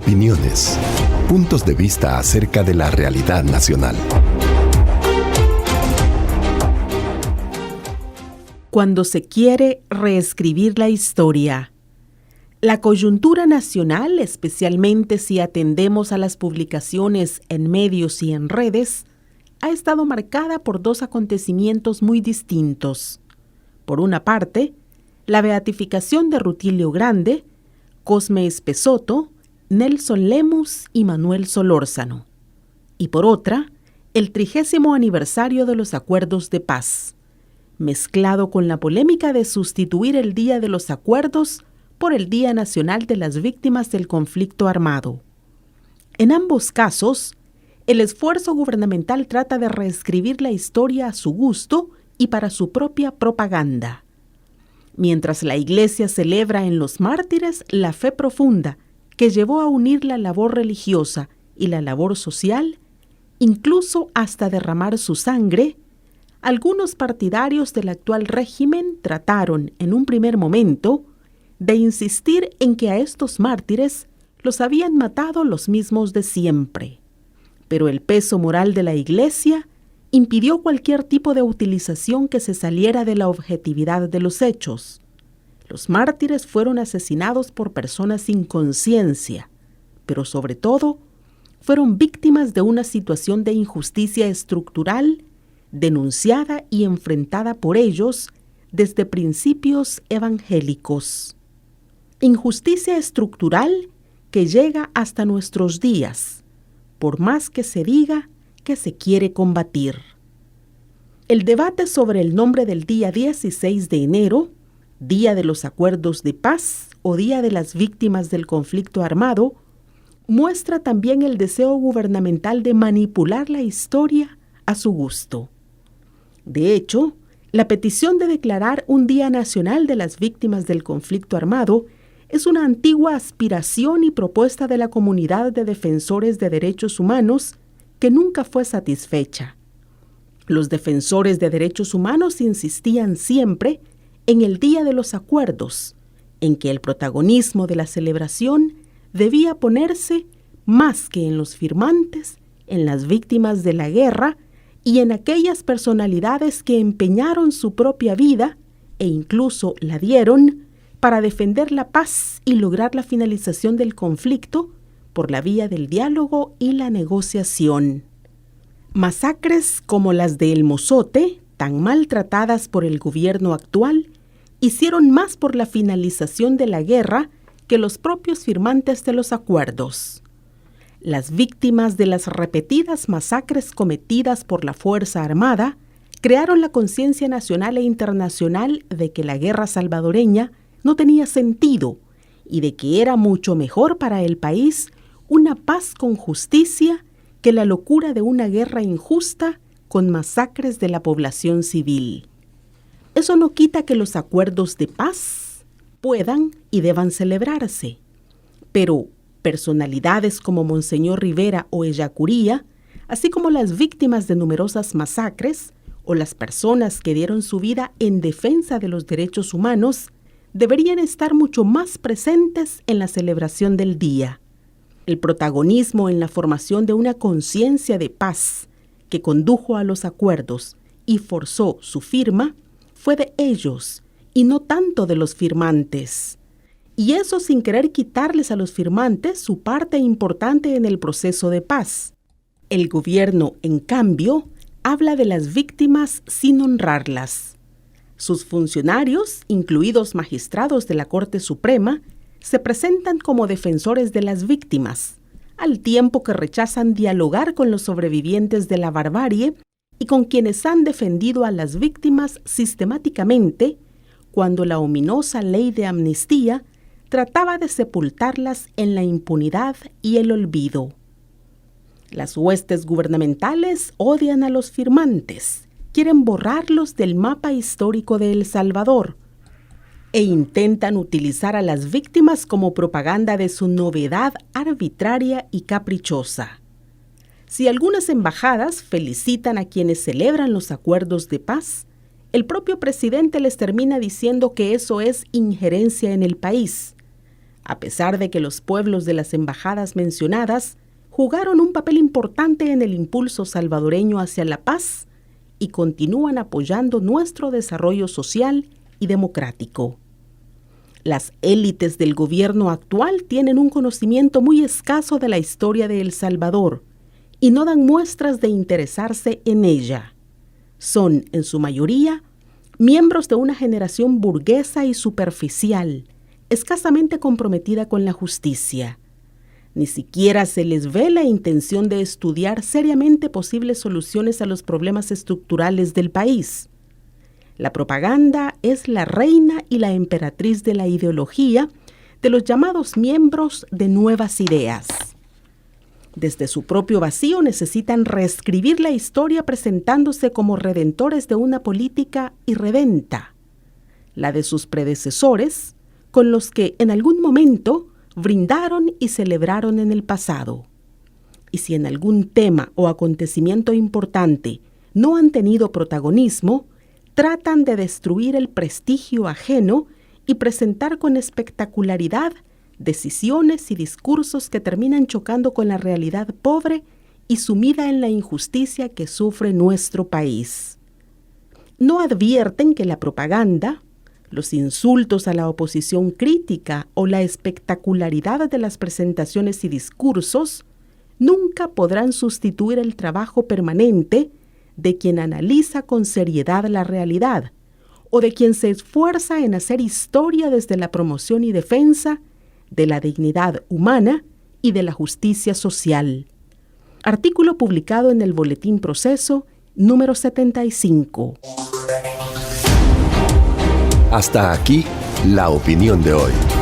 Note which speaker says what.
Speaker 1: opiniones, puntos de vista acerca de la realidad nacional.
Speaker 2: Cuando se quiere reescribir la historia. La coyuntura nacional, especialmente si atendemos a las publicaciones en medios y en redes, ha estado marcada por dos acontecimientos muy distintos. Por una parte, la beatificación de Rutilio Grande, Cosme Espessoto, Nelson Lemus y Manuel Solórzano. Y por otra, el 30º aniversario de los Acuerdos de Paz, mezclado con la polémica de sustituir el Día de los Acuerdos por el Día Nacional de las Víctimas del Conflicto Armado. En ambos casos, el esfuerzo gubernamental trata de reescribir la historia a su gusto y para su propia propaganda. Mientras la Iglesia celebra en los mártires la fe profunda que llevó a unir la labor religiosa y la labor social, incluso hasta derramar su sangre, algunos partidarios del actual régimen trataron, en un primer momento, de insistir en que a estos mártires los habían matado los mismos de siempre. Pero el peso moral de la Iglesia impidió cualquier tipo de utilización que se saliera de la objetividad de los hechos. Los mártires fueron asesinados por personas sin conciencia, pero sobre todo, fueron víctimas de una situación de injusticia estructural denunciada y enfrentada por ellos desde principios evangélicos. Injusticia estructural que llega hasta nuestros días, por más que se diga que se quiere combatir. El debate sobre el nombre del día 16 de enero, Día de los Acuerdos de Paz o Día de las Víctimas del Conflicto Armado, muestra también el deseo gubernamental de manipular la historia a su gusto. De hecho, la petición de declarar un Día Nacional de las Víctimas del Conflicto Armado es una antigua aspiración y propuesta de la comunidad de defensores de derechos humanos que nunca fue satisfecha. Los defensores de derechos humanos insistían siempre en el Día de los Acuerdos, en que el protagonismo de la celebración debía ponerse más que en los firmantes, en las víctimas de la guerra y en aquellas personalidades que empeñaron su propia vida e incluso la dieron para defender la paz y lograr la finalización del conflicto por la vía del diálogo y la negociación. Masacres como las de El Mozote, tan maltratadas por el gobierno actual, hicieron más por la finalización de la guerra que los propios firmantes de los acuerdos. Las víctimas de las repetidas masacres cometidas por la Fuerza Armada crearon la conciencia nacional e internacional de que la guerra salvadoreña no tenía sentido y de que era mucho mejor para el país una paz con justicia que la locura de una guerra injusta con masacres de la población civil. Eso no quita que los acuerdos de paz puedan y deban celebrarse, pero personalidades como Monseñor Rivera o Ellacuría, así como las víctimas de numerosas masacres o las personas que dieron su vida en defensa de los derechos humanos, deberían estar mucho más presentes en la celebración del día. El protagonismo en la formación de una conciencia de paz que condujo a los acuerdos y forzó su firma fue de ellos y no tanto de los firmantes. Y eso sin querer quitarles a los firmantes su parte importante en el proceso de paz. El gobierno, en cambio, habla de las víctimas sin honrarlas. Sus funcionarios, incluidos magistrados de la Corte Suprema, se presentan como defensores de las víctimas, al tiempo que rechazan dialogar con los sobrevivientes de la barbarie y con quienes han defendido a las víctimas sistemáticamente cuando la ominosa ley de amnistía trataba de sepultarlas en la impunidad y el olvido. Las huestes gubernamentales odian a los firmantes, quieren borrarlos del mapa histórico de El Salvador e intentan utilizar a las víctimas como propaganda de su novedad arbitraria y caprichosa. Si algunas embajadas felicitan a quienes celebran los acuerdos de paz, el propio presidente les termina diciendo que eso es injerencia en el país, a pesar de que los pueblos de las embajadas mencionadas jugaron un papel importante en el impulso salvadoreño hacia la paz y continúan apoyando nuestro desarrollo social y democrático. Las élites del gobierno actual tienen un conocimiento muy escaso de la historia de El Salvador y no dan muestras de interesarse en ella. Son, en su mayoría, miembros de una generación burguesa y superficial, escasamente comprometida con la justicia. Ni siquiera se les ve la intención de estudiar seriamente posibles soluciones a los problemas estructurales del país. La propaganda es la reina y la emperatriz de la ideología de los llamados miembros de nuevas ideas. Desde su propio vacío necesitan reescribir la historia presentándose como redentores de una política irredenta, la de sus predecesores, con los que en algún momento brindaron y celebraron en el pasado. Y si en algún tema o acontecimiento importante no han tenido protagonismo, tratan de destruir el prestigio ajeno y presentar con espectacularidad decisiones y discursos que terminan chocando con la realidad pobre y sumida en la injusticia que sufre nuestro país. No advierten que la propaganda, los insultos a la oposición crítica o la espectacularidad de las presentaciones y discursos nunca podrán sustituir el trabajo permanente de quien analiza con seriedad la realidad o de quien se esfuerza en hacer historia desde la promoción y defensa de la dignidad humana y de la justicia social. Artículo publicado en el Boletín Proceso, número 75.
Speaker 1: Hasta aquí, la opinión de hoy.